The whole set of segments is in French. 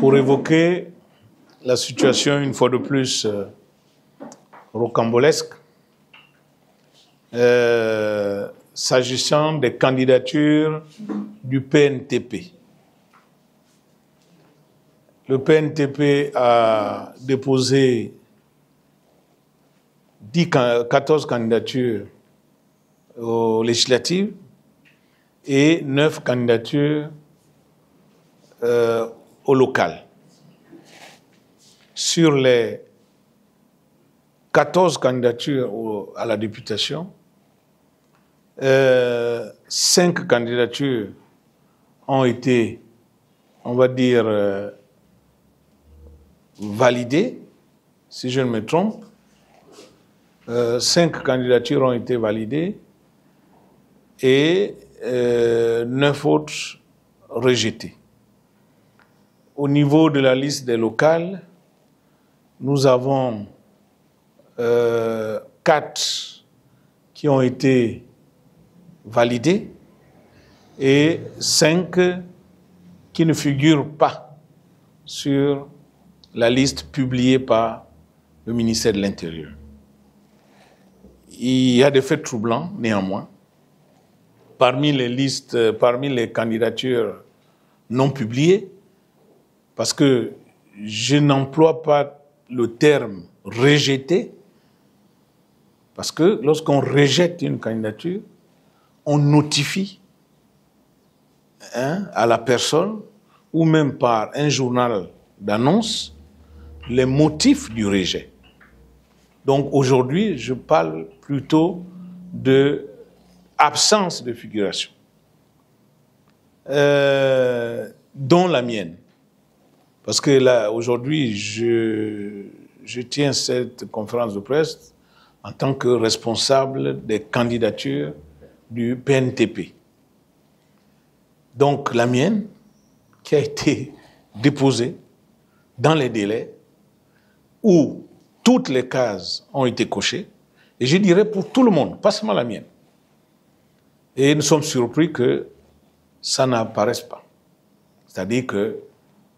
pour évoquer la situation, une fois de plus, rocambolesque, s'agissant des candidatures du PNTP. Le PNTP a déposé 14 candidatures aux législatives et 9 candidatures au local. Sur les 14 candidatures à la députation, 5 candidatures ont été, on va dire, validées, si je ne me trompe. 5 candidatures ont été validées et 9 autres rejetées. Au niveau de la liste des locales, nous avons 4 qui ont été validés et 5 qui ne figurent pas sur la liste publiée par le ministère de l'Intérieur. Il y a des faits troublants, néanmoins. Parmi les candidatures non publiées, parce que je n'emploie pas le terme « rejeté », parce que lorsqu'on rejette une candidature, on notifie à la personne, ou même par un journal d'annonce, les motifs du rejet. Donc aujourd'hui, je parle plutôt de absence de figuration, dont la mienne. Parce que là, aujourd'hui, je tiens cette conférence de presse en tant que responsable des candidatures du PNTP. Donc la mienne, qui a été déposée dans les délais, où toutes les cases ont été cochées, et je dirais pour tout le monde, pas seulement la mienne. Et nous sommes surpris que ça n'apparaisse pas. C'est-à-dire que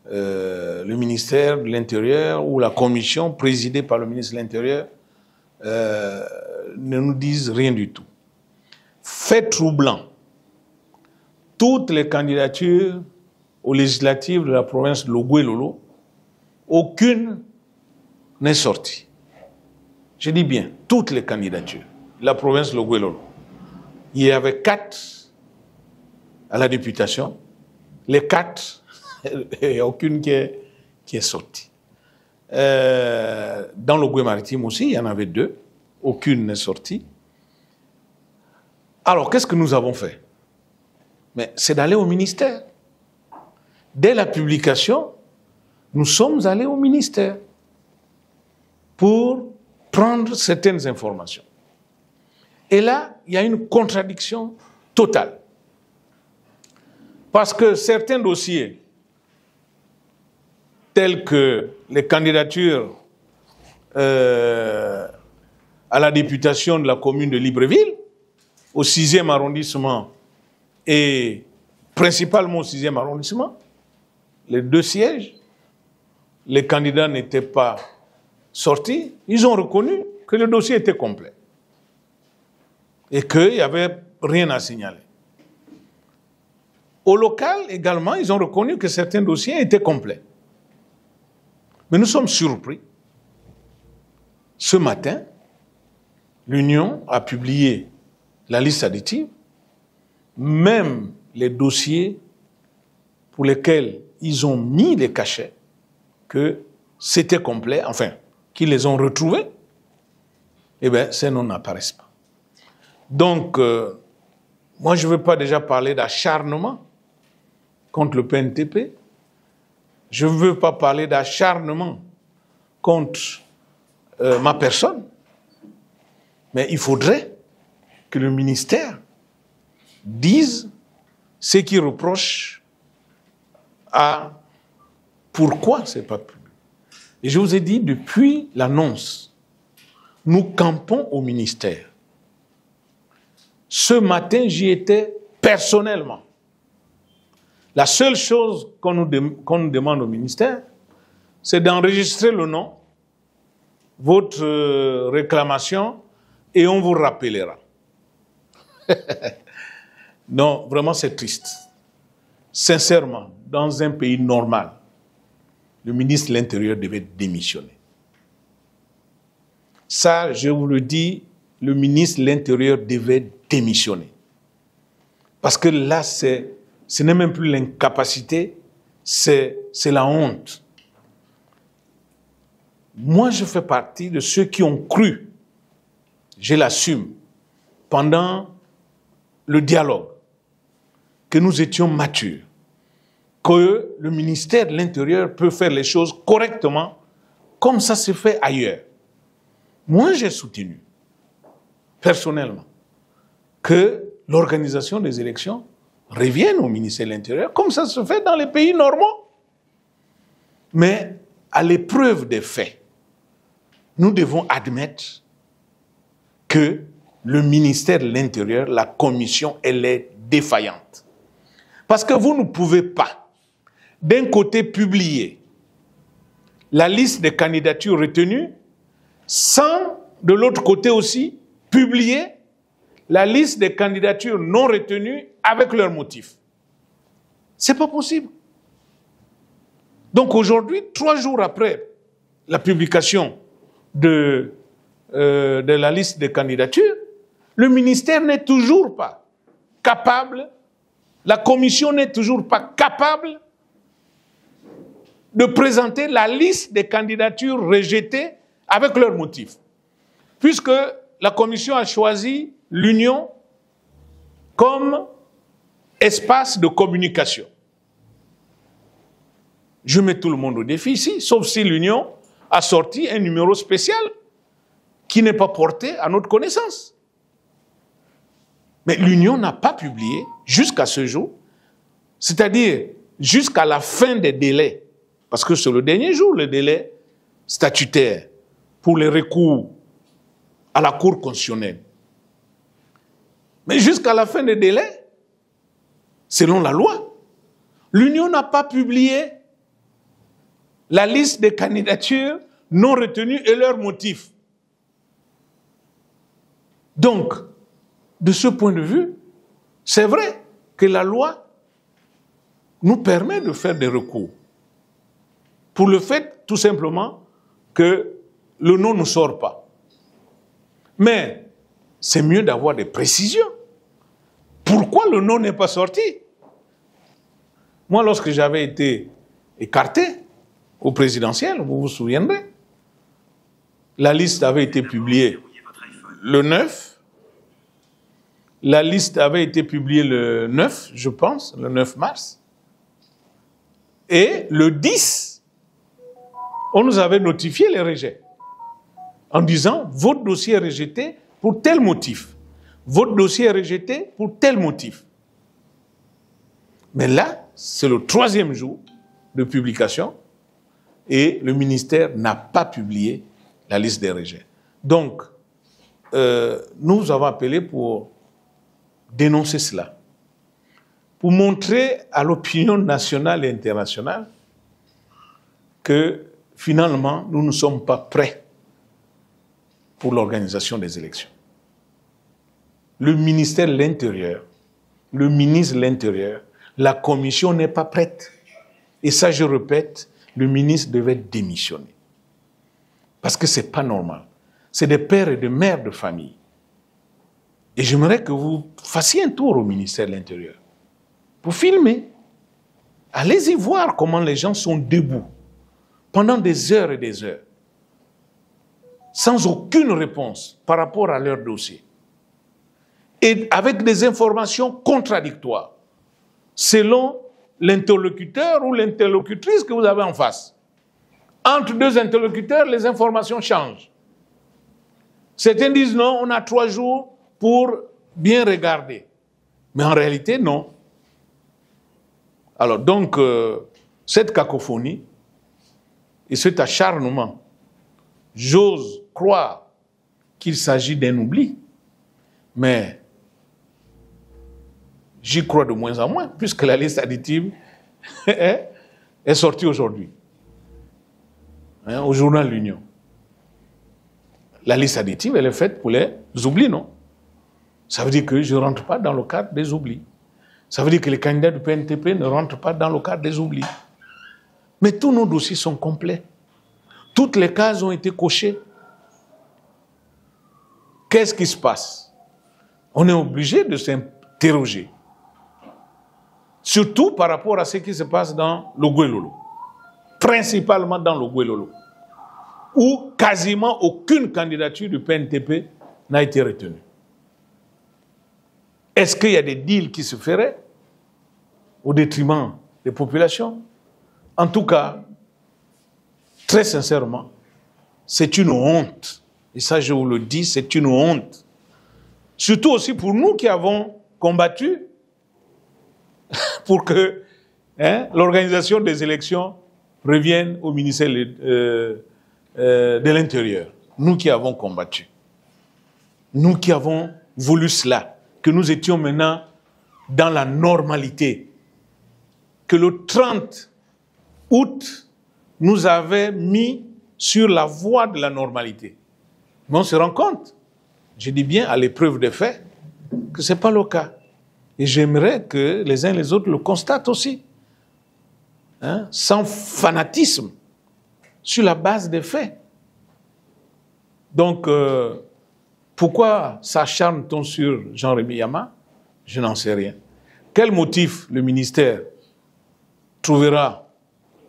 le ministère de l'Intérieur ou la commission présidée par le ministre de l'Intérieur ne nous disent rien du tout. Fait troublant, toutes les candidatures aux législatives de la province de Logoué-Lolo, aucune n'est sortie. Je dis bien, toutes les candidatures de la province de Logoué-Lolo. Il y avait 4 à la députation. Les 4, il n'y a aucune qui est sortie. Dans Logoué-Maritime aussi, il y en avait 2. Aucune n'est sortie. Alors, qu'est-ce que nous avons fait? Mais c'est d'aller au ministère. Dès la publication, nous sommes allés au ministère pour prendre certaines informations. Et là, il y a une contradiction totale. Parce que certains dossiers, tels que les candidatures à la députation de la commune de Libreville, au 6e arrondissement et principalement au 6e arrondissement, les 2 sièges, les candidats n'étaient pas sortis, ils ont reconnu que le dossier était complet et qu'il n'y avait rien à signaler. Au local également, ils ont reconnu que certains dossiers étaient complets. Mais nous sommes surpris. Ce matin, l'Union a publié la liste additive, même les dossiers pour lesquels ils ont mis les cachets, que c'était complet, enfin, qu'ils les ont retrouvés, eh bien, ces noms n'apparaissent pas. Donc, moi, je ne veux pas déjà parler d'acharnement contre le PNTP. Je ne veux pas parler d'acharnement contre ma personne. Mais il faudrait que le ministère dise ce qu'il reproche à pourquoi ce n'est pas public. Et je vous ai dit, depuis l'annonce, nous campons au ministère. Ce matin, j'y étais personnellement. La seule chose qu'on nous demande au ministère, c'est d'enregistrer le nom, votre réclamation, et on vous rappellera. Non, vraiment c'est triste. Sincèrement, dans un pays normal, le ministre de l'Intérieur devait démissionner. Ça, je vous le dis, le ministre de l'Intérieur devait démissionner. Parce que là, ce n'est même plus l'incapacité, c'est la honte. Moi, je fais partie de ceux qui ont cru, je l'assume, pendant le dialogue, que nous étions matures, que le ministère de l'Intérieur peut faire les choses correctement, comme ça se fait ailleurs. Moi, j'ai soutenu, personnellement, que l'organisation des élections revienne au ministère de l'Intérieur, comme ça se fait dans les pays normaux. Mais à l'épreuve des faits, nous devons admettre que le ministère de l'Intérieur, la commission, elle est défaillante. Parce que vous ne pouvez pas, d'un côté, publier la liste des candidatures retenues, sans, de l'autre côté aussi, publier la liste des candidatures non retenues avec leurs motifs. Ce n'est pas possible. Donc aujourd'hui, 3 jours après la publication de la liste des candidatures, le ministère n'est toujours pas capable, la commission n'est toujours pas capable de présenter la liste des candidatures rejetées avec leurs motifs. Puisque la commission a choisi l'Union comme espace de communication. Je mets tout le monde au défi ici, sauf si l'Union a sorti un numéro spécial qui n'est pas porté à notre connaissance. Mais l'Union n'a pas publié jusqu'à ce jour, c'est-à-dire jusqu'à la fin des délais, parce que c'est le dernier jour, le délai statutaire pour les recours à la Cour constitutionnelle. Mais jusqu'à la fin des délais, selon la loi, l'Union n'a pas publié la liste des candidatures non retenues et leurs motifs. Donc, de ce point de vue, c'est vrai que la loi nous permet de faire des recours. Pour le fait, tout simplement, que le nom ne sort pas. Mais c'est mieux d'avoir des précisions. Pourquoi le nom n'est pas sorti? Moi, lorsque j'avais été écarté au présidentiel, vous vous souviendrez, la liste avait été publiée le 9. La liste avait été publiée le 9, je pense, le 9 mars. Et le 10, on nous avait notifié les rejets en disant « Votre dossier est rejeté pour tel motif. Votre dossier est rejeté pour tel motif. » Mais là, c'est le 3e jour de publication et le ministère n'a pas publié la liste des rejets. Donc, nous avons appelé pour dénoncer cela, pour montrer à l'opinion nationale et internationale que finalement, nous ne sommes pas prêts pour l'organisation des élections. Le ministère de l'Intérieur, le ministre de l'Intérieur, la commission n'est pas prête. Et ça, je répète, le ministre devait démissionner. Parce que ce n'est pas normal. C'est des pères et des mères de famille. Et j'aimerais que vous fassiez un tour au ministère de l'Intérieur pour filmer. Allez-y voir comment les gens sont debout pendant des heures et des heures, sans aucune réponse par rapport à leur dossier. Et avec des informations contradictoires, selon l'interlocuteur ou l'interlocutrice que vous avez en face. Entre 2 interlocuteurs, les informations changent. Certains disent non, on a 3 jours pour bien regarder. Mais en réalité, non. Alors donc, cette cacophonie et cet acharnement, j'ose croire qu'il s'agit d'un oubli, mais J'y crois de moins en moins, puisque la liste additive est sortie aujourd'hui, au journal L'Union. La liste additive, elle est faite pour les oublis, non? Ça veut dire que je ne rentre pas dans le cadre des oublis. Ça veut dire que les candidats du PNTP ne rentrent pas dans le cadre des oublis. Mais tous nos dossiers sont complets. Toutes les cases ont été cochées. Qu'est-ce qui se passe? On est obligé de s'interroger. Surtout par rapport à ce qui se passe dans le Guelolo. Principalement dans le Guelolo, où quasiment aucune candidature du PNTP n'a été retenue. Est-ce qu'il y a des deals qui se feraient au détriment des populations? En tout cas, très sincèrement, c'est une honte. Et ça, je vous le dis, c'est une honte. Surtout aussi pour nous qui avons combattu pour que l'organisation des élections revienne au ministère de l'Intérieur. Nous qui avons combattu. Nous qui avons voulu cela. Que nous étions maintenant dans la normalité. Que le 30 août nous avait mis sur la voie de la normalité. Mais on se rend compte, je dis bien à l'épreuve des faits, que ce n'est pas le cas. Et j'aimerais que les uns et les autres le constatent aussi. Sans fanatisme, sur la base des faits. Donc, pourquoi s'acharne-t-on sur Jean-Rémy Yama? Je n'en sais rien. Quel motif le ministère trouvera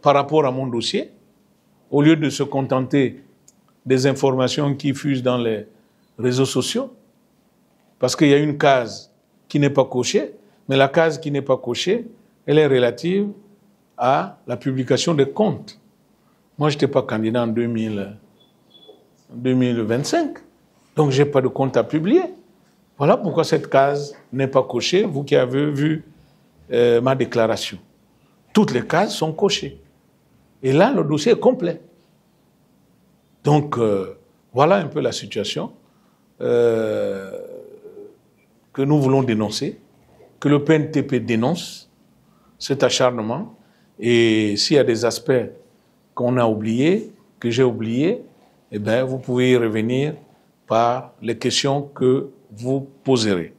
par rapport à mon dossier, au lieu de se contenter des informations qui fusent dans les réseaux sociaux? Parce qu'il y a une case qui n'est pas cochée, mais la case qui n'est pas cochée, elle est relative à la publication des comptes. Moi, je n'étais pas candidat en 2025, donc je n'ai pas de compte à publier. Voilà pourquoi cette case n'est pas cochée, vous qui avez vu ma déclaration. Toutes les cases sont cochées. Et là, le dossier est complet. Donc, voilà un peu la situation que nous voulons dénoncer, que le PNTP dénonce, cet acharnement. Et s'il y a des aspects qu'on a oubliés, que j'ai oubliés, eh bien, vous pouvez y revenir par les questions que vous poserez.